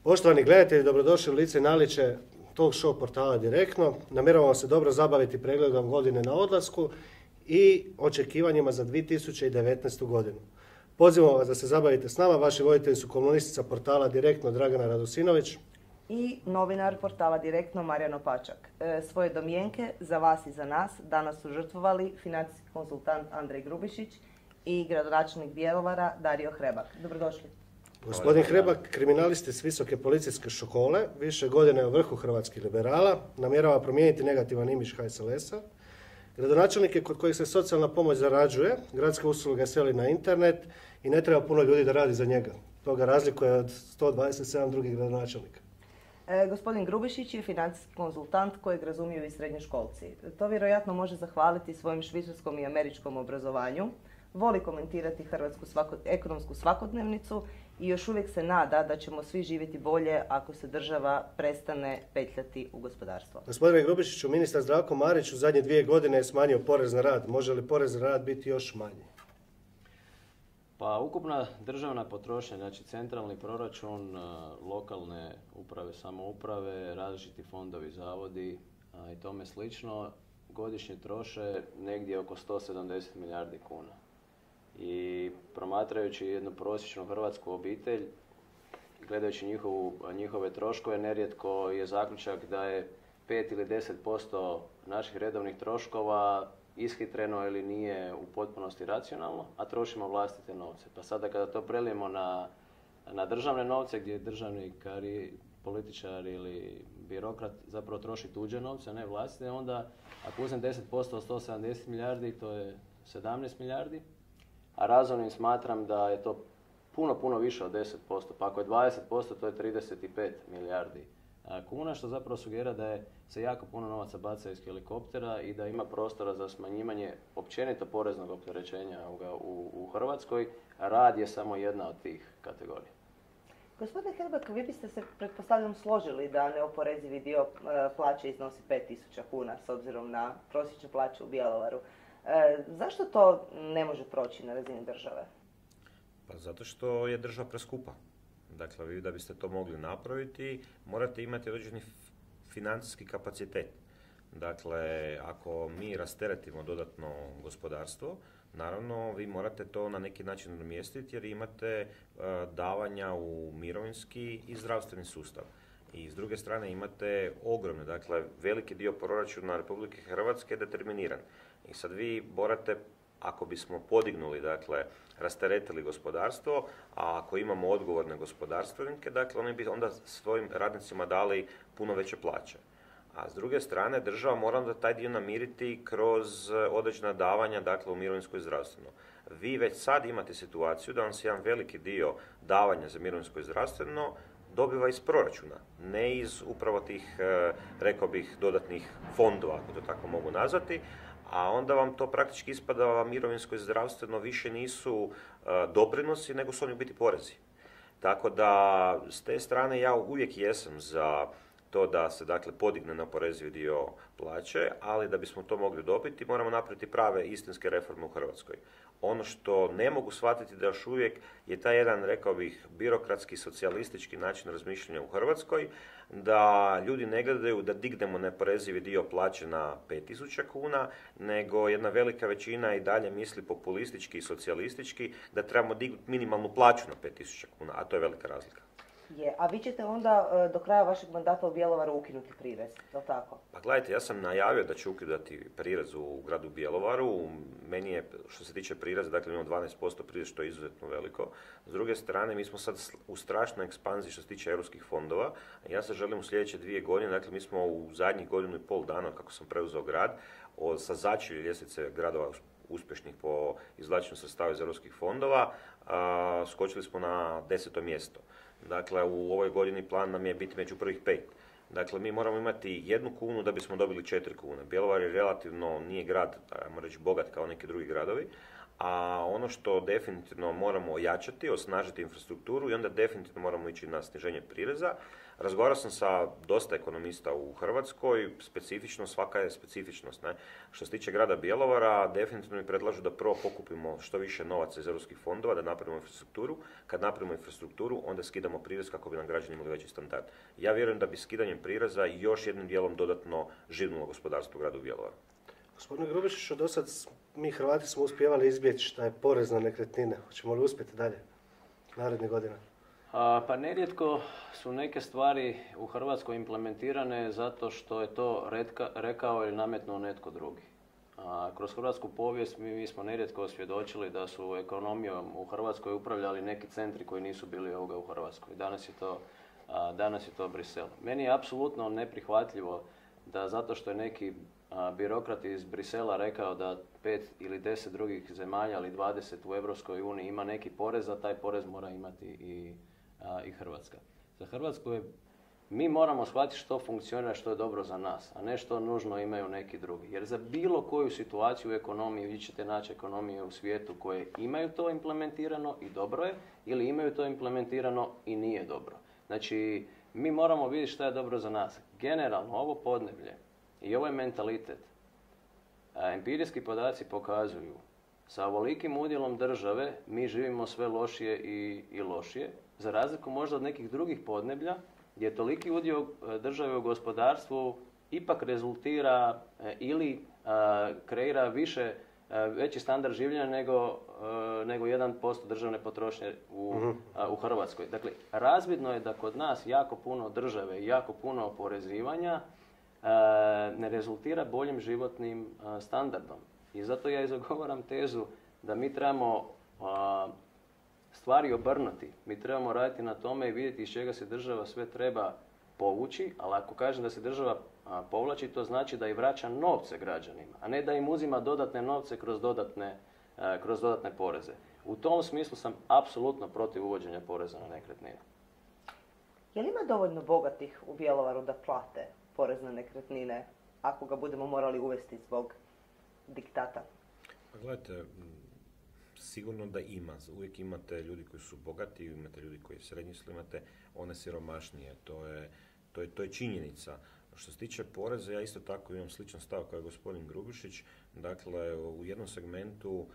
Poštovani gledatelji, dobrodošli u lice i naličje talk show portala Direktno. Namjeravamo se dobro zabaviti pregledom godine na odlasku i očekivanjima za 2019. godinu. Pozivamo vas da se zabavite s nama. Vaši voditelji su kolumnistica portala Direktno Dragana Radosinović i novinar portala Direktno Marijan Opačak. Svoje domjenke za vas i za nas danas su žrtvovali financijski konzultant Andrej Grubišić i gradonačelnik Bjelovara Dario Hrebak. Dobrodošli. Gospodin Hrebak, kriminalist s Visoke policijske škole, više godine u vrhu hrvatskih liberala, namjerava promijeniti negativan imidž HSLS-a. Gradonačelnik je kod kojih se socijalna pomoć zarađuje, gradska usluga seli na internet i ne treba puno ljudi da radi za njega. To ga razlikuje od 127 drugih gradonačelnika. Gospodin Grubišić je financijski konzultant kojeg razumiju i srednjoškolci. To vjerojatno može zahvaliti svojim švicarskom i američkom obrazovanju, voli komentirati hrvatsku ekonomsku svakodnevnicu i još uvijek se nada da ćemo svi živjeti bolje ako se država prestane petljati u gospodarstvo. Gospodine Grubišiću, ministar Zdravko Marić u zadnje 2 godine je smanjio porez na rad. Može li porez na rad biti još manji? Pa ukupna državna potrošnja, znači centralni proračun, lokalne uprave, samouprave, različiti fondovi, zavodi i tome slično, godišnje troše negdje oko 170 milijardi kuna. I promatrajući jednu prosječnu hrvatsku obitelj, gledajući njihove troškove, nerijetko je zaključak da je 5 ili 10% naših redovnih troškova ishitreno ili nije u potpunosti racionalno, a trošimo vlastite novce. Pa sada kada to prelijemo na državne novce, gdje državni političar ili birokrat zapravo troši tuđe novce, a ne vlastite, onda ako uzem 10% od 170 milijardi, to je 17 milijardi, a razumnim smatram da je to puno više od 10%, pa ako je 20%, to je 35 milijardi kuna, što zapravo sugerira da se jako puno novaca baca iz helikoptera i da ima prostora za smanjivanje općenito poreznog opterećenja u Hrvatskoj. Rad je samo jedna od tih kategorija. Gospodine Hrebak, vi biste se pretpostavljam složili da neoporezivi dio plaće iznosi 5.000 kuna s obzirom na prosječnu plaću u Bjelovaru. Zašto to ne može proći na razini države? Pa zato što je država preskupa. Dakle, vi da biste to mogli napraviti, morate imati određeni financijski kapacitet. Dakle, ako mi rasteretimo dodatno gospodarstvo, naravno vi morate to na neki način nadomjestiti jer imate davanja u mirovinski i zdravstveni sustav. I s druge strane imate ogromne, dakle veliki dio proračuna Republike Hrvatske je determiniran. I sad vi morate, ako bismo podignuli, dakle, rasteretili gospodarstvo, a ako imamo odgovorne gospodarstvenike, dakle, oni bi onda svojim radnicima dali puno veće plaće. A s druge strane, država mora onda taj dio namiriti kroz određena davanja, dakle, u mirovinsko i zdravstveno. Vi već sad imate situaciju da vam se jedan veliki dio davanja za mirovinsko i zdravstveno dobiva iz proračuna, ne iz upravo tih, rekao bih, dodatnih fondova, ako to tako mogu nazvati, a onda vam to praktički ispada mirovinsko i zdravstveno više nisu doprinosi, nego su oni u biti porezi. Tako da, s te strane ja uvijek jesam za to da se dakle podigne neoporezivi dio plaće, ali da bismo to mogli dobiti moramo napraviti prave istinske reforme u Hrvatskoj. Ono što ne mogu shvatiti da još uvijek je taj jedan, rekao bih, birokratski, socijalistički način razmišljanja u Hrvatskoj, da ljudi ne gledaju da dignemo neoporezivi dio plaće na 5.000 kuna, nego jedna velika većina i dalje misli populistički i socijalistički da trebamo dignuti minimalnu plaću na 5.000 kuna, a to je velika razlika. A vi ćete onda do kraja vašeg mandata u Bjelovaru ukinuti prirez, je li tako? Pa gledajte, ja sam najavio da ću ukidati prirez u gradu Bjelovaru. Meni je, što se tiče prireza, dakle imamo 12% prirez, što je izuzetno veliko. S druge strane, mi smo sad u strašnoj ekspanziji što se tiče europskih fondova. Ja se želim u sljedeće 2 godine, dakle mi smo u zadnjih 1,5 dana, kako sam preuzeo grad, sa začelja ljestvice gradova uspješnih po izvlačenju sredstava iz europskih fondova, skočili smo na 10. mjesto. Dakle, u ovoj godini plan nam je biti među prvih 5. Dakle, mi moramo imati 1 kunu da bismo dobili 4 kune. Bjelovar je relativno, nije grad, ajmo reći, bogat kao neki drugi gradovi, a ono što definitivno moramo ojačati, osnažiti infrastrukturu i onda definitivno moramo ići na sniženje prireza. Razgovarao sam sa dosta ekonomista u Hrvatskoj, specifično, svaka je specifičnost. Ne? Što se tiče grada Bjelovara, definitivno mi predlažu da prvo pokupimo što više novaca iz europskih fondova, da napravimo infrastrukturu. Kad napravimo infrastrukturu, onda skidamo prirez kako bi nam građani imali veći standard. Ja vjerujem da bi skidanjem prireza još jednim dijelom dodatno živnulo gospodarstvo u gradu Bjelovaru. Gospodine Grubišiću, do sad mi Hrvati smo uspjevali izbjeći taj porez na nekretnine. Hoćemo li uspjeti dalje naredne godine? Pa nerijetko su neke stvari u Hrvatskoj implementirane zato što je to rekao ili nametnuo netko drugi. Kroz hrvatsku povijest mi smo nerijetko osvjedočili da su ekonomijom u Hrvatskoj upravljali neki centri koji nisu bili ovoga u Hrvatskoj. Danas je to Brisel. Meni je apsolutno neprihvatljivo da zato što je neki birokrat iz Brisela rekao da 5 ili 10 drugih zemalja ili 20 u Europskoj uniji ima neki porez, a taj porez mora imati i Hrvatska. Za Hrvatsku mi moramo shvatiti što funkcionira, što je dobro za nas, a ne što nužno imaju neki drugi. Jer za bilo koju situaciju u ekonomiji vi ćete naći ekonomije u svijetu koje imaju to implementirano i dobro je, ili imaju to implementirano i nije dobro. Znači, mi moramo vidjeti što je dobro za nas. Generalno, ovo podneblje i ovaj mentalitet, empirijski podaci pokazuju, sa ovolikim udjelom države mi živimo sve lošije i lošije, za razliku možda od nekih drugih podneblja, gdje toliki udio države u gospodarstvu ipak rezultira ili kreira veći standard življenja nego 1% državne potrošnje u Hrvatskoj. Dakle, razvidno je da kod nas jako puno države i jako puno oporezivanja ne rezultira boljim životnim standardom. I zato ja zagovaram tezu da mi trebamo stvari obrnuti. Mi trebamo raditi na tome i vidjeti iz čega se država sve treba povući, ali ako kažem da se država povlači, to znači da i vraća novce građanima, a ne da im uzima dodatne novce kroz dodatne poreze. U tom smislu sam apsolutno protiv uvođenja poreza na nekretnine. Je li ima dovoljno bogatih u Bjelovaru da plate porez na nekretnine ako ga budemo morali uvesti zbog diktata? Pa gledajte, sigurno da ima. Uvijek imate ljudi koji su bogati, imate ljudi koji srednji su, imate one siromašnije. To je činjenica. Što se tiče poreza, ja isto tako imam sličan stav kao je gospodin Grubišić. Dakle, u jednom segmentu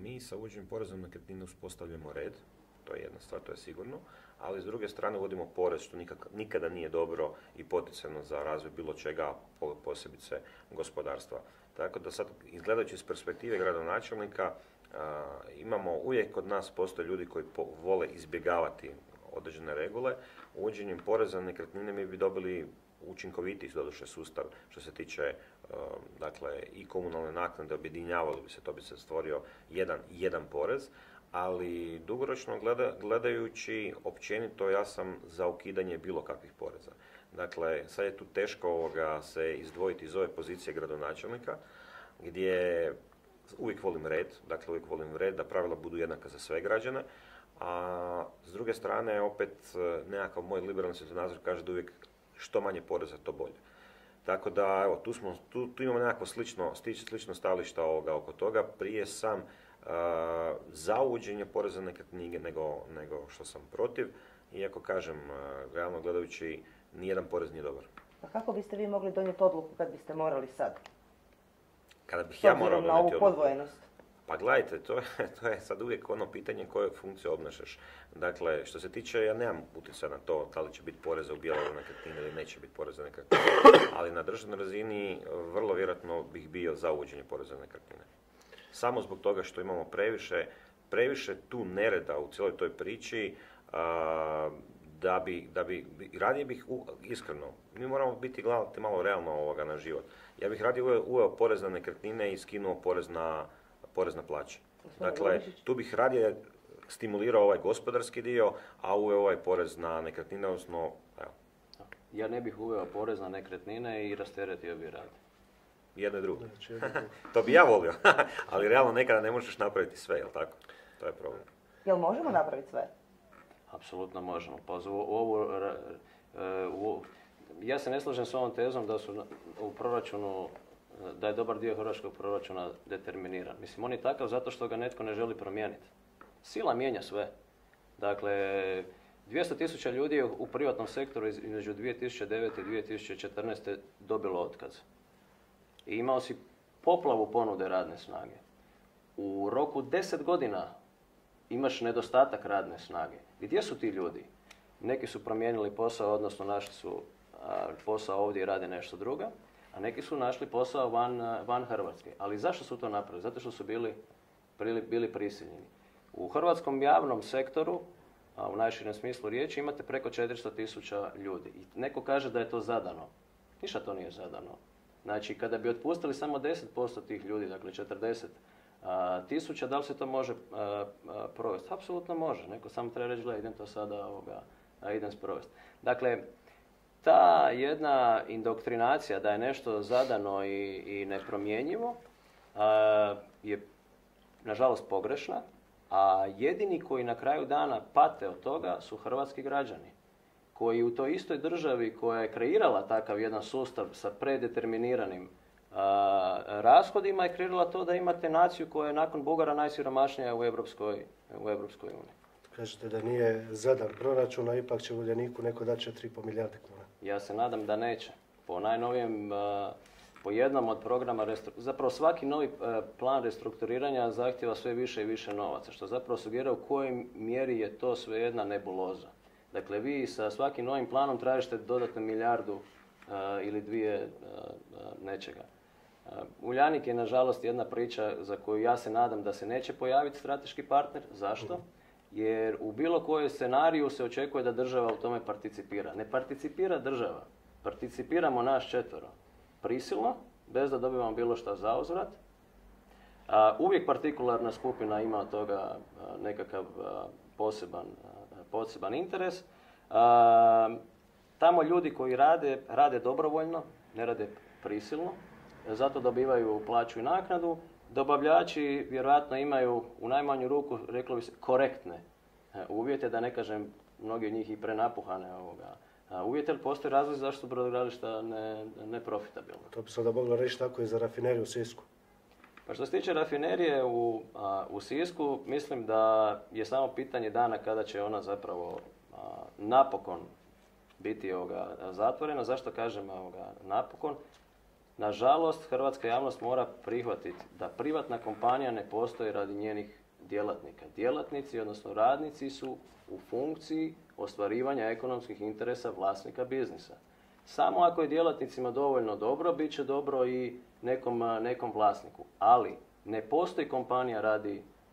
mi sa uvođenjem poreza na nekretnine uspostavljamo red, to je jedna stvar, to je sigurno, ali s druge strane uvodimo porez što nikada nije dobro i poticajno za razvoj bilo čega, posebice gospodarstva. Tako da sad, izgledajući iz perspektive gradonačelnika, imamo uvijek kod nas postoje ljudi koji vole izbjegavati određene regule. Uvođenjem poreza na nekretnine mi bi dobili učinkovitiji doduše sustav što se tiče dakle i komunalne naknade, objedinjavalo bi se, to bi se stvorio jedan porez, ali dugoročno gledajući općenito ja sam za ukidanje bilo kakvih poreza. Dakle, sad je tu teško se izdvojiti iz ove pozicije gradonačelnika, gdje uvijek volim red, da pravila budu jednaka za sve građane, a s druge strane opet nekakav moj liberalni svjetonazor kaže da uvijek što manje poreza to bolje. Tako da, evo, tu imamo nekako slično stajališta oko toga. Prije sam za uvođenje poreza na nekretnine nego što sam protiv, iako kažem, realno gledajući, nijedan porez nije dobar. A kako biste vi mogli donijeti odluku kad biste morali sad? Kada bih ja morao donijeti odluku? Podvojenost. Pa gledajte, to je sad uvijek ono pitanje koju funkciju obnašaš. Dakle, što se tiče, ja nemam utjecaja na to da li će biti poreza u Bjelovaru na nekretnine ili neće biti poreza na nekretnine, ali na državnoj razini vrlo vjerojatno bih bio za uvođenje poreza na nekretnine. Samo zbog toga što imamo previše tu nereda u cijeloj toj priči, radije bih, iskreno, mi moramo biti gledati malo realno na život. Ja bih radije uveo porez na nekretnine i skinuo porez na plaće. Dakle, tu bih radije stimulirao ovaj gospodarski dio, a uveo ovaj porez na nekretnine, odnosno, evo. Ja ne bih uveo porez na nekretnine i rasteretio bi rad. Jedno i drugo. To bi ja volio, ali realno nekada ne možeš napraviti sve, jel tako? To je problem. Jel možemo napraviti sve? Apsolutno možemo. Pa ja se ne slažem s ovom tezom da su u proračunu da je dobar dio hrvatskog proračuna determiniran. Mislim, on je takav zato što ga netko ne želi promijeniti. Sila mijenja sve. Dakle, 200.000 ljudi je u privatnom sektoru između 2009. i 2014. dobilo otkaz. I imao si poplavu ponude radne snage. U roku 10 godina imaš nedostatak radne snage. Gdje su ti ljudi? Neki su promijenili posao, odnosno našli su posao ovdje i rade nešto drugo, a neki su našli posao van Hrvatske. Ali zašto su to napravili? Zato što su bili prisiljeni. U hrvatskom javnom sektoru, u najširem smislu riječi, imate preko 400.000 ljudi. I neko kaže da je to zadano. Ništa to nije zadano. Znači, kada bi otpustili samo 10% tih ljudi, dakle 40.000, da li se to može provesti? Apsolutno može. Neko samo treba reći, gledaj, idem to sada idem sprovesti. Dakle, ta jedna indoktrinacija da je nešto zadano i nepromjenjivo je, nažalost, pogrešna, a jedini koji na kraju dana pate od toga su hrvatski građani, koji u toj istoj državi koja je kreirala takav jedan sustav sa predeterminiranim rashodima je kreirala to da imate naciju koja je nakon Bugara najsiromašnija u Europskoj uniji. Kažete da nije zadan proračun, a ipak će Uljaniku neko dati 4,5 milijarde kuna. Ja se nadam da neće. Po najnovijem, po jednom od programa, zapravo svaki novi plan restrukturiranja zahtjeva sve više i više novaca, što zapravo sugerira u kojoj mjeri je to sve jedna nebuloza. Dakle, vi sa svakim novim planom tražite dodatnu milijardu ili dvije nečega. Uljanik je, nažalost, jedna priča za koju ja se nadam da se neće pojaviti strateški partner. Zašto? Jer u bilo kojoj scenariju se očekuje da država u tome participira. Ne participira država. Participiramo nas 4. Prisilno, bez da dobivamo bilo šta za uzvrat. Uvijek partikularna skupina ima od toga nekakav poseban interes. Tamo ljudi koji rade dobrovoljno, ne rade prisilno, zato dobivaju plaću i naknadu. Dobavljači vjerojatno imaju u najmanju ruku, reklo bi se, korektne uvjete, da ne kažem mnogi od njih i prenapuhane uvjete, ali postoje razlozi zašto su brodogradilišta neprofitabilna. To bi se onda moglo reći tako i za rafineriju u Sisku. Pa što se tiče rafinerije u Sisku, mislim da je samo pitanje dana kada će ona zapravo napokon biti zatvorena. Zašto kažem napokon? Nažalost, hrvatska javnost mora prihvatiti da privatna kompanija ne postoji radi njenih djelatnika. Djelatnici, odnosno radnici, su u funkciji ostvarivanja ekonomskih interesa vlasnika biznisa. Samo ako je djelatnicima dovoljno dobro, bit će dobro i nekom vlasniku. Ali ne postoji kompanija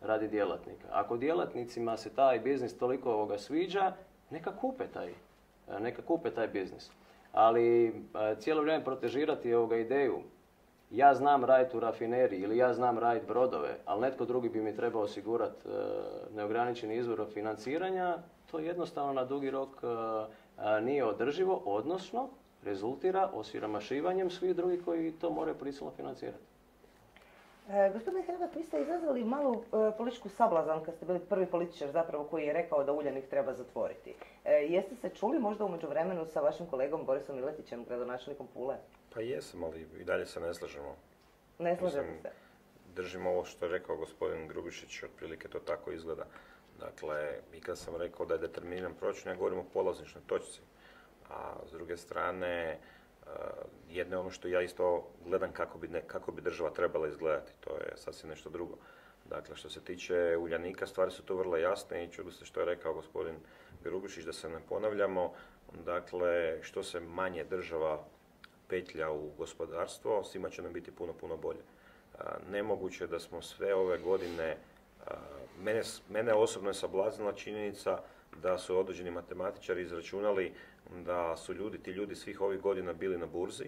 radi djelatnika. Ako djelatnicima se taj biznis toliko sviđa, neka kupe taj biznis. Ali cijelo vrijeme protežirati ideju, ja znam raditi u rafineriji ili ja znam raditi brodove, ali netko drugi bi mi trebao osigurati neograničeni izvor financiranja, to jednostavno na dugi rok nije održivo, odnosno rezultira osiromašivanjem svih drugih koji to moraju prisilno financirati. Gospodine Hrebak, vi ste izazvali malu političku sablazan kad ste bili prvi političar zapravo koji je rekao da Uljanik treba zatvoriti. Jeste se čuli možda u međuvremenu sa vašim kolegom Borisom Miletićem, gradonačelnikom Pule? Pa jesam, ali i dalje se ne slažemo. Ne slažete se? Držim ovo što je rekao gospodin Grubišić, otprilike to tako izgleda. Dakle, i kad sam rekao da je determiniran proračun, ja govorim o polazišnoj točci. A s druge strane, jedno je ono što ja isto gledam kako bi država trebala izgledati. To je sasvim nešto drugo. Dakle, što se tiče Uljanika, stvari su tu vrlo jasne i čudo se što je rekao gospodin Grubišić, da se ne ponavljamo. Dakle, što se manje država petlja u gospodarstvo, svima će nam biti puno, puno bolje. Nemoguće da smo sve ove godine, mene osobno je sablaznila činjenica da su određeni matematičari izračunali da su ti ljudi svih ovih godina bili na burzi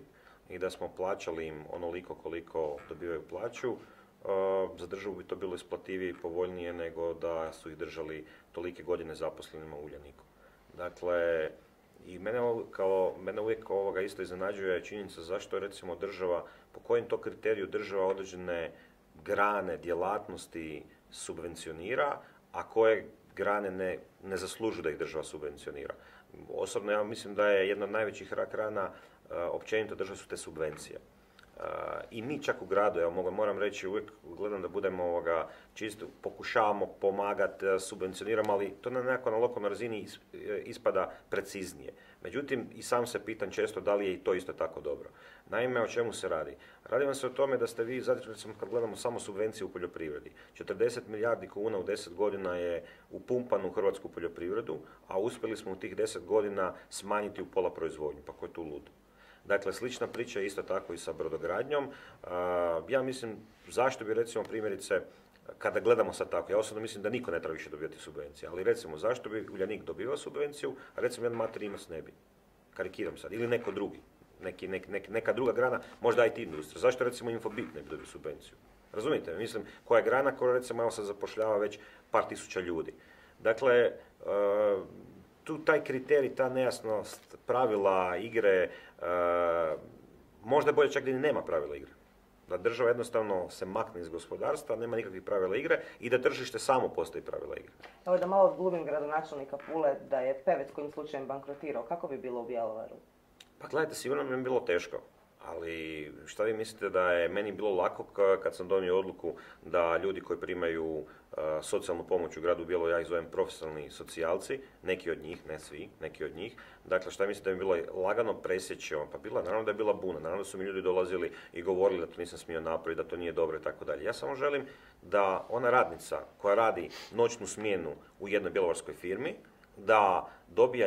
i da smo plaćali im onoliko koliko dobivaju plaću. Za državu bi to bilo isplativije i povoljnije nego da su ih držali tolike godine zaposlenima u Uljaniku. Dakle, i mene uvijek isto iznenađuje činjenica zašto je recimo država, po kojem to kriteriju država određene grane djelatnosti subvencionira, a koje grane ne zaslužuju da ih država subvencionira. Osobno ja mislim da je jedna od najvećih rak rana općenito države su te subvencije. i mi čak u gradu, evo moram reći, uvijek gledam da budemo čisto, pokušavamo pomagati, subvencioniramo, ali to nekako na lokalnoj razini ispada preciznije. Međutim, i sam se pitam često da li je i to isto tako dobro. Naime, o čemu se radi? Radi vam se o tome da ste vi, recimo kad gledamo samo subvencije u poljoprivredi, 40 milijardi kuna u 10 godina je upumpano u hrvatsku poljoprivredu, a uspjeli smo u tih 10 godina smanjiti u pola proizvodnju, pa ko je tu lud? Dakle, slična priča je isto tako i sa brodogradnjom. Ja mislim, zašto bi recimo primjerice, kada gledamo sad tako, ja osobno mislim da niko ne treba više dobivati subvencije, ali recimo zašto bi Uljanik dobivao subvenciju, a recimo jedan Mate Rimac ne bi. Karikiram sad, ili neko drugi, neka druga grana, možda IT industrija. Zašto recimo Infobit ne bi dobio subvenciju? Razumijete? Mislim, koja je grana koja recimo evo sad zapošljava već par tisuća ljudi. Dakle, tu taj kriterij, ta nejasnost pravila igre, možda je bolje čak da ni nema pravila igre. Da država jednostavno se makne iz gospodarstva, nema nikakvih pravila igre i da tržište samo postoji pravila igre. Evo da malo glumim gradonačelnika Pule, da je Pevec kojim slučajem bankrotirao, kako bi bilo u Bjelovaru? Pa gledajte, sigurno mi je bilo teško. Ali šta vi mislite da je meni bilo lako kad sam donio odluku da ljudi koji primaju socijalnu pomoć u gradu Bjelovaru, ja ih zovem profesionalni socijalci, neki od njih, ne svi, neki od njih. Dakle, šta mislite da mi je bilo lagano presjeći on? Pa naravno da je bila buna, naravno da su mi ljudi dolazili i govorili da to nisam smio napraviti, da to nije dobro i tako dalje. Ja samo želim da ona radnica koja radi noćnu smjenu u jednoj bjelovarskoj firmi, da dobija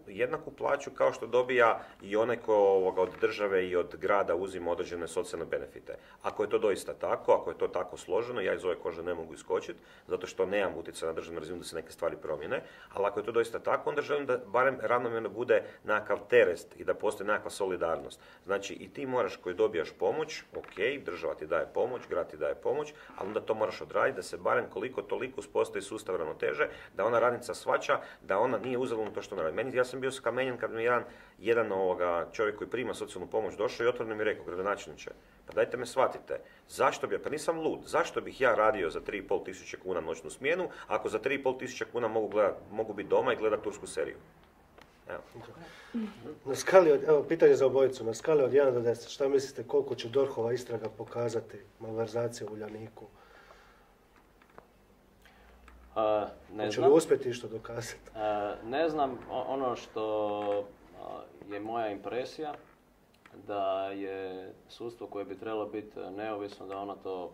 jednaku plaću kao što dobija i onaj ko od države i od grada uzima određene socijalne benefite. Ako je to doista tako, ako je to tako složeno, ja iz ove kože ne mogu iskočiti, zato što nemam utjecaja na državnu razinu da se neke stvari promijene, ali ako je to doista tako, onda želim da barem ravnomjerno bude nekakav teret i da postoji nekakva solidarnost. Znači i ti moraš koji dobijaš pomoć, ok, država ti daje pomoć, grad ti daje pomoć, ali onda to moraš odraditi da se barem koliko toliko uspostavi sustav ravnoteže, da ona radnica shvaća da ona nije uzaludno to što ona radi. Ja sam bio skamenjen kad mi jedan čovjek koji prima socijalnu pomoć došao i otvoreno mi rekao, gradonačelniče, pa dajte me shvatite, zašto bi, pa nisam lud, zašto bih ja radio za 3,5 tisuće kuna noćnu smjenu, ako za 3,5 tisuće kuna mogu biti doma i gledati tursku seriju? Evo. Na skali evo, pitanje za obojicu, na skali od 1 do 10, šta mislite koliko će DORH-ova istraga pokazati malverzacije u Uljaniku? Hoće li uspjeti što dokazati? Ne znam, ono što je moja impresija, da je sudstvo koje bi trebalo biti neovisno, da ono to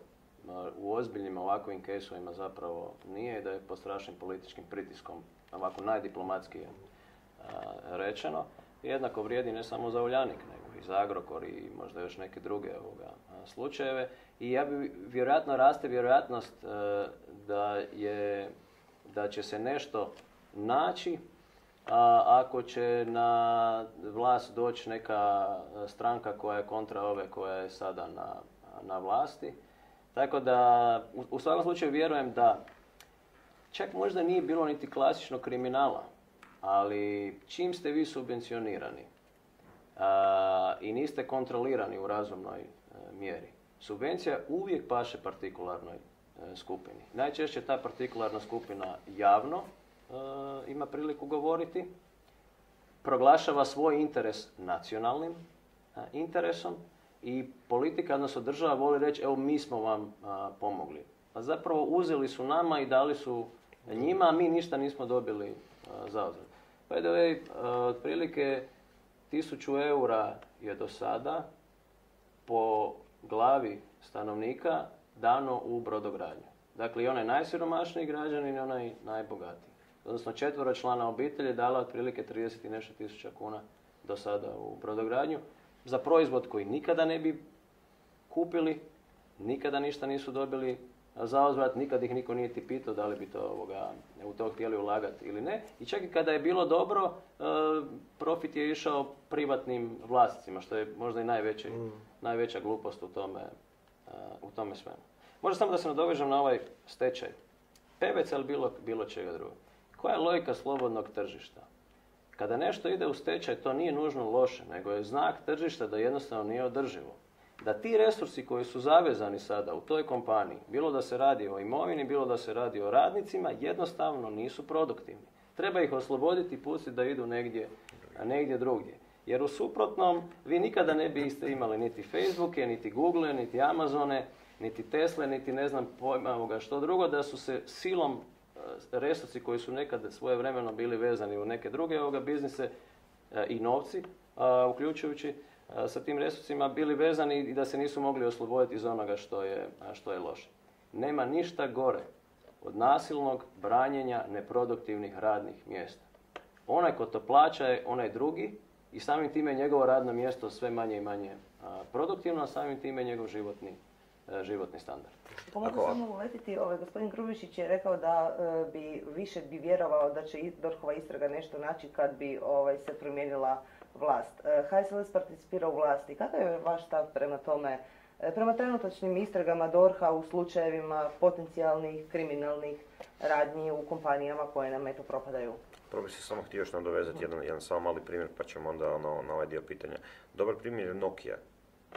u ozbiljnim ovakvim kesovima zapravo nije, da je pod strašnim političkim pritiskom, ovako najdiplomatskije rečeno. Jednako vrijedi ne samo za Uljanik, nego i za Agrokor i možda još neke druge slučajeve. I ja bi raste vjerojatnost da će se nešto naći ako će na vlast doći neka stranka koja je kontra ove koja je sada na vlasti. Tako da u svakom slučaju vjerujem da čak možda nije bilo niti klasičnog kriminala, ali čim ste vi subvencionirani i niste kontrolirani u razumnoj mjeri, subvencija uvijek paše partikularnoj skupini. Najčešće ta partikularna skupina javno ima priliku govoriti, proglašava svoj interes nacionalnim interesom i politika, odnosno država, voli reći evo mi smo vam pomogli. A zapravo uzeli su nama i dali su njima, a mi ništa nismo dobili za uzvrat. By the way, otprilike 1000 eura je do sada po glavi stanovnika dano u brodogradnju. Dakle, i onaj najsiromašniji građanin i onaj najbogatiji. Odnosno, 4-člana obitelj je dala otprilike 30 i nešto tisuća kuna do sada u brodogradnju za proizvod koji nikada ne bi kupili, nikada ništa nisu dobili za uzvrat, nikad ih niko nije ti pitao da li bi u to htjeli ulagati ili ne. I čak i kada je bilo dobro, profit je išao privatnim vlasnicima, što je možda i najveća glupost u tome svemu. Možda samo da se nadovežem na ovaj stečaj. Pevec ili bilo čega drugog. Koja je logika slobodnog tržišta? Kada nešto ide u stečaj, to nije nužno loše, nego je znak tržišta da jednostavno nije održivo. Da ti resursi koji su zavezani sada u toj kompaniji, bilo da se radi o imovini, bilo da se radi o radnicima, jednostavno nisu produktivni. Treba ih osloboditi i pustiti da idu negdje drugdje. Jer u suprotnom vi nikada ne biste imali niti Facebooke, niti Google, niti Amazone, niti Tesle, niti ne znam pojma što drugo, da su se silom resursi koji su nekad svojevremeno bili vezani u neke druge biznise i novci, uključujući sa tim resursima, bili vezani i da se nisu mogli osloboditi iz onoga što je loše. Nema ništa gore od nasilnog branjenja neproduktivnih radnih mjesta. Onaj ko to plaća je onaj drugi i samim time njegovo radno mjesto sve manje i manje produktivno, a samim time njegov životni standard. Ako mogu samo uletiti, gospodin Grubišić je rekao da više bi vjerovao da će DORH-ova istraga nešto naći kad bi se promijenila vlast. HSLS participira u vlasti. Kakav je vaš stav prema tome, prema trenutačnim istragama DORH-a u slučajevima potencijalnih kriminalnih radnji u kompanijama koje nam eto propadaju? Prvo bih se samo htio još nadovezati jedan samo mali primjer, pa ćemo onda na ovaj dio pitanja. Dobar primjer je Nokia.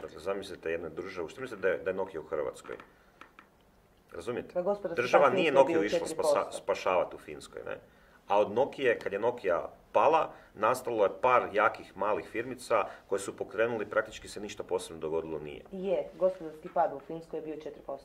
Dakle, zamislite jednu državu, što mislite da je Nokia u Hrvatskoj? Razumijete? Država nije Nokia išla spašavati u Finskoj, ne? A od Nokije, kad je Nokia pala, nastalo je par jakih malih firmica koje su pokrenuli, praktički se ništa posebno dogodilo nije. Gospodarski pad u Finskoj je bio 4%.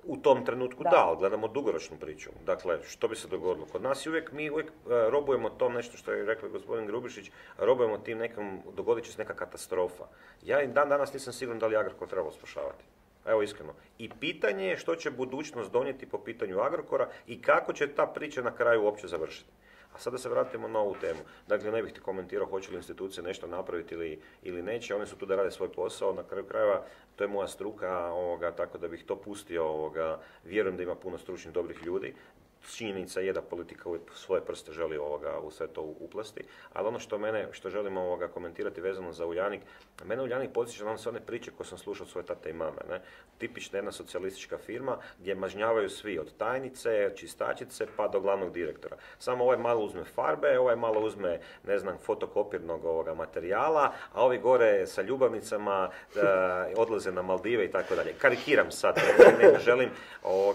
U tom trenutku da, ali gledamo dugoročnu priču. Dakle, što bi se dogodilo? Kod nas mi uvijek robujemo tom nešto što je rekao gospodin Grubišić, robujemo tim nekom, dogodit će se neka katastrofa. Ja i danas nisam siguran da li Agrokor trebalo spašavati. Evo iskreno. I pitanje je što će budućnost donijeti po pitanju Agrokora i kako će ta priča na kraju uopće završiti. A sada se vratimo na ovu temu. Dakle, ne bih ti komentirao hoće li institucije nešto napraviti ili neće. One su tu da rade svoj posao. Na kraju krajeva, to je moja struka, tako da bih to pustio. Vjerujem da ima puno stručnih, dobrih ljudi. Činjenica je da politika uvijek svoje prste želi u sve to uplesti, ali ono što želim komentirati vezano za Uljanik, mene Uljanik podsjeća na sve one priče koje sam slušao od svoje tate i mame. Ne? Tipična jedna socijalistička firma gdje mažnjavaju svi, od tajnice, čistačice pa do glavnog direktora. Samo ovaj malo uzme farbe, ovaj malo uzme, ne znam, fotokopirnog materijala, a ovi gore sa ljubavnicama odlaze na Maldive i tako dalje. Karikiram sad, ne želim,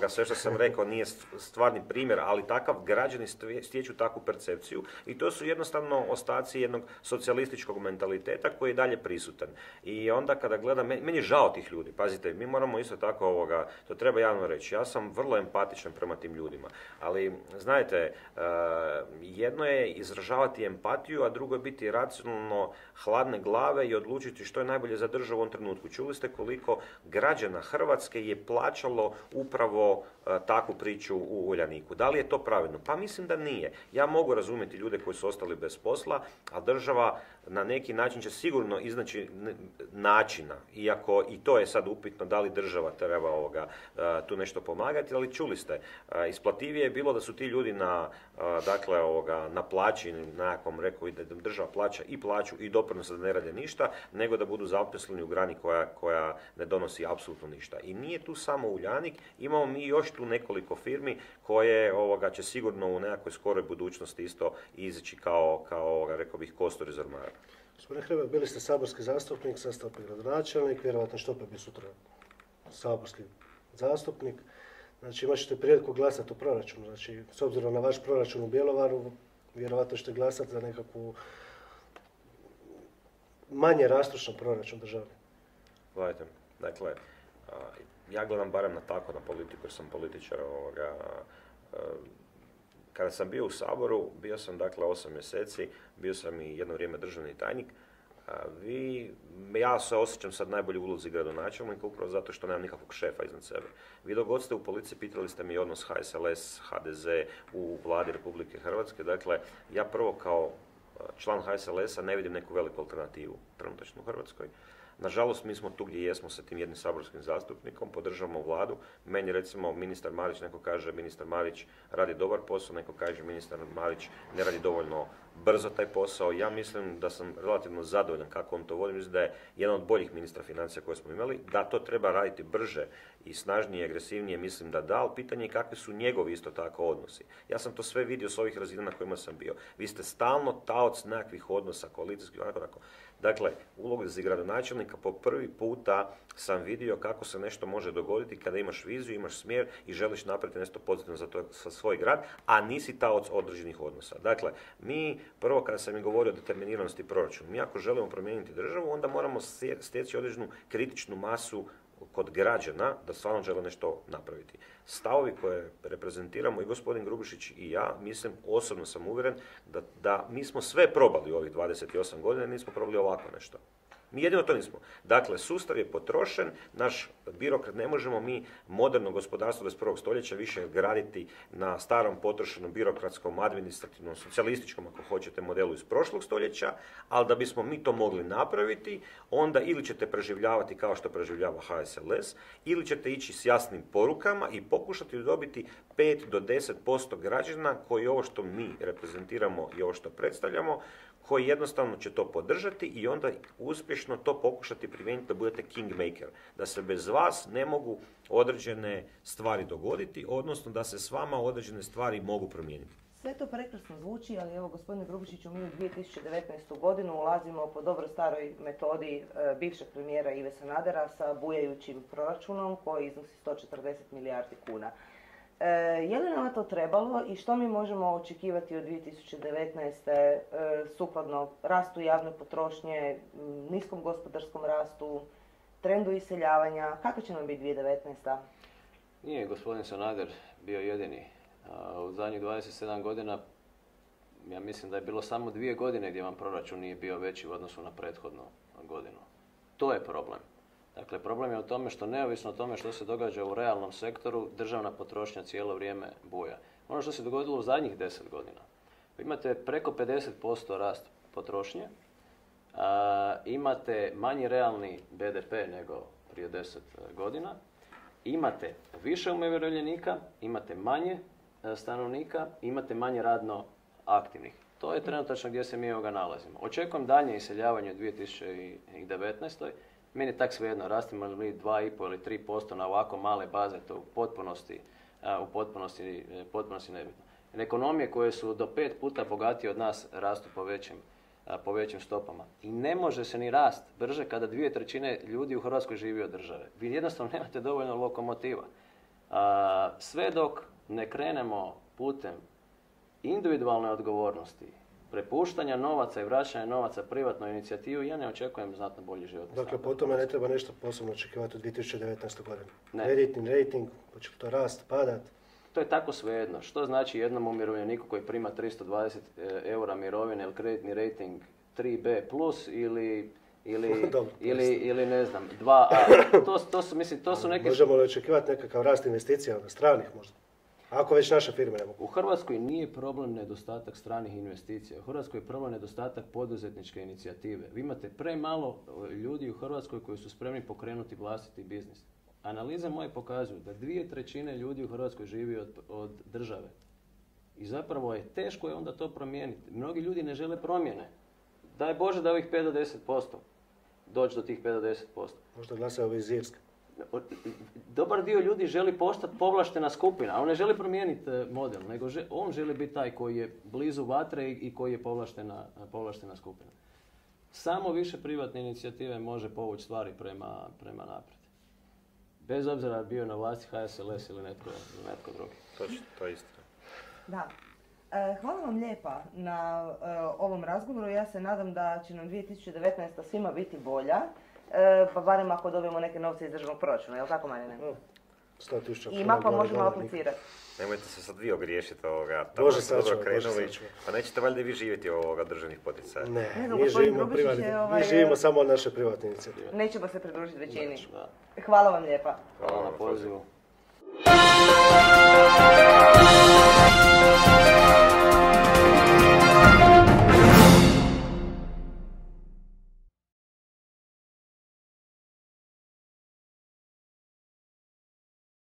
sve što sam rekao nije stvarni primjer, ali takav građani stječu takvu percepciju i to su jednostavno ostaci jednog socijalističkog mentaliteta koji je dalje prisutan. I onda kada gledam, meni je žao tih ljudi, pazite, mi moramo isto tako, to treba javno reći, ja sam vrlo empatičan prema tim ljudima, ali znajte, jedno je izražavati empatiju, a drugo je biti racionalno hladne glave i odlučiti što je najbolje za državu u ovom trenutku. Čuli ste koliko građana Hrvatske je plaćalo upravo takvu priču u Uljaniku. Da li je to pravedno? Pa mislim da nije. Ja mogu razumjeti ljude koji su ostali bez posla, a država na neki način će sigurno iznaći načina, iako i to je sad upitno da li država treba tu nešto pomagati, ali čuli ste, isplativije je bilo da su ti ljudi na plaći, nekakvom rekao da država plaća i plaću i doprinose da ne rade ništa, nego da budu zaposleni u grani koja ne donosi apsolutno ništa. I nije tu samo Uljanik, imamo mi još tu nekoliko firmi koje će sigurno u nekakvoj skoroj budućnosti isto izaći kao rekao bih, kostur iz ormara. Gospodine Hrebak, bili ste saborski zastupnik, sad ste opet gradonačelnik, vjerojatno što opet bi sutra saborski zastupnik. Znači imat ćete priliku glasati o proračunu. Znači, s obzirom na vaš proračun u Bjelovaru, vjerojatno ćete glasati za nekakvu manje rastušan proračun državni. Gledajte, dakle, ja gledam barem na politiku jer sam političar. Kada sam bio u Saboru, bio sam 8 mjeseci, bio sam i jedno vrijeme državni tajnik. Ja se osjećam sad najbolje u ulozi gradonačelnika upravo zato što nemam nikakvog šefa iznad sebe. Vi dok god ste u policiji, pitali ste mi odnos HSLS, HDZ u vladi Republike Hrvatske. Dakle, ja prvo kao član HSLS-a ne vidim neku veliku alternativu trenutačno u Hrvatskoj. Nažalost, mi smo tu gdje jesmo sa tim jednim saborskim zastupnikom, podržavamo vladu. Meni recimo ministar Marić, neko kaže ministar Marić radi dobar posao, neko kaže ministar Marić ne radi dovoljno brzo taj posao. Ja mislim da sam relativno zadovoljan kako on to vodi. Mislim da je jedan od boljih ministra financija koje smo imali. Da to treba raditi brže i snažnije, agresivnije, mislim da da, ali pitanje je kakvi su njegovi isto tako odnosi. Ja sam to sve vidio s ovih razina na kojima sam bio. Vi ste stalno taoc nekakvih odnosa, koalicijskih, onako. Dakle, uloga za gradonačelnika po prvi puta sam vidio kako se nešto može dogoditi kada imaš viziju, imaš smjer i želiš napraviti nešto pozitivno za svoj grad, a nisi taoc određenih odnosa. Dakle, mi prvo kada sam i govorio o determiniranosti proračuna. Mi ako želimo promijeniti državu, onda moramo steći određenu kritičnu masu kod građana da stvarno žele nešto napraviti. Stavovi koje reprezentiramo i gospodin Grubišić i ja, mislim, osobno sam uvjeren da mi smo sve probali u ovih 28 godina i nismo probali ovako nešto. Mi jedino to nismo. Dakle, sustav je potrošen, naš birokrat, ne možemo mi moderno gospodarstvo 21. stoljeća više graditi na starom potrošenom birokratskom, administrativnom, socijalističkom, ako hoćete, modelu iz prošlog stoljeća, ali da bismo mi to mogli napraviti, onda ili ćete preživljavati kao što preživljava HSLS, ili ćete ići s jasnim porukama i pokušati dobiti 5 do 10% građana koji ovo što mi reprezentiramo i ovo što predstavljamo, koji jednostavno će to podržati i onda uspješno to pokušati primijeniti da budete kingmaker, da se bez vas ne mogu određene stvari dogoditi, odnosno da se s vama određene stvari mogu promijeniti. Sve to prekrasno zvuči, ali evo gospodine Grubišiću, mi u 2019. godinu ulazimo po dobro staroj metodi bivšeg premijera Ive Sanadera sa bujajućim proračunom koji iznosi 140 milijardi kuna. Je li nama to trebalo i što mi možemo očekivati od 2019. Sukladno rastu javne potrošnje, niskom gospodarskom rastu, trendu iseljavanja? Kako će nam biti 2019. Nije gospodin Sanader bio jedini. U zadnjih 27 godina ja mislim da je bilo samo 2 godine gdje vam proračun nije bio veći u odnosu na prethodnu godinu. To je problem. Dakle, problem je u tome što neovisno o tome što se događa u realnom sektoru, državna potrošnja cijelo vrijeme buja. Ono što se dogodilo u zadnjih 10 godina. Vi imate preko 50% rast potrošnje, imate manji realni BDP nego prije 10 godina, imate više umirovljenika, imate manje stanovnika, imate manje radno aktivnih. To je trenutačno gdje se mi ovoga nalazimo. Očekujem daljnje iseljavanje u 2019. Meni je tak svejedno, rastimo li 2,5 ili 3% na ovako male baze, to u potpunosti nebitno. Ekonomije koje su do 5 puta bogatije od nas rastu po većim stopama. I ne može se ni rast brže kada 2/3 ljudi u Hrvatskoj živi od države. Vi jednostavno nemate dovoljno lokomotiva. Sve dok ne krenemo putem individualne odgovornosti, prepuštanja novaca i vraćanja novaca privatnoj inicijativi, ja ne očekujem znatno bolji život. Dakle, po tome ne treba nešto posebno očekivati u 2019. godini. Ne. Kreditni rating, pa će to rast, padat. To je tako svejedno. Što znači jednom umirovljeniku koji prima 320 eura mirovine ili kreditni rating 3B plus ili ne znam, 2A. To su neke... Možemo li očekivati nekakav rast investicija, stranih možda? Ako već naše firme ne mogu. U Hrvatskoj nije problem nedostatak stranih investicija. U Hrvatskoj je problem nedostatak poduzetničke inicijative. Vi imate premalo ljudi u Hrvatskoj koji su spremni pokrenuti vlastiti biznis. Analize moje pokazuju da 2/3 ljudi u Hrvatskoj živi od države. I zapravo je teško je onda to promijeniti. Mnogi ljudi ne žele promjene. Daj Bože da ovih 5 do 10% doći do tih 5 do 10%. Možda glasaju iz Irske. Dobar dio ljudi želi postati povlaštena skupina, a on ne želi promijeniti model, nego on želi biti taj koji je blizu vatre i koji je povlaštena skupina. Samo više privatne inicijative može povući stvari prema naprijed. Bez obzira bio na vlasti HSLS ili netko drugi. To je istina. Da. Hvala vam lijepa na ovom razgovoru. Ja se nadam da će nam 2019. svima biti bolja. Pa barem ako dobijemo neke novce iz državnog proračuna, je li tako, Marijane? 100.000 I mako možemo aplicirati. Nemojte se sad vi ogriješiti ovoga. Bože sačuvaj. Pa nećete valjda vi živjeti ovoga državnih poticaja. Ne, mi živimo samo od naše privatne inicijative. Nećemo se pridružiti većini. Hvala vam lijepa. Hvala na pozivu.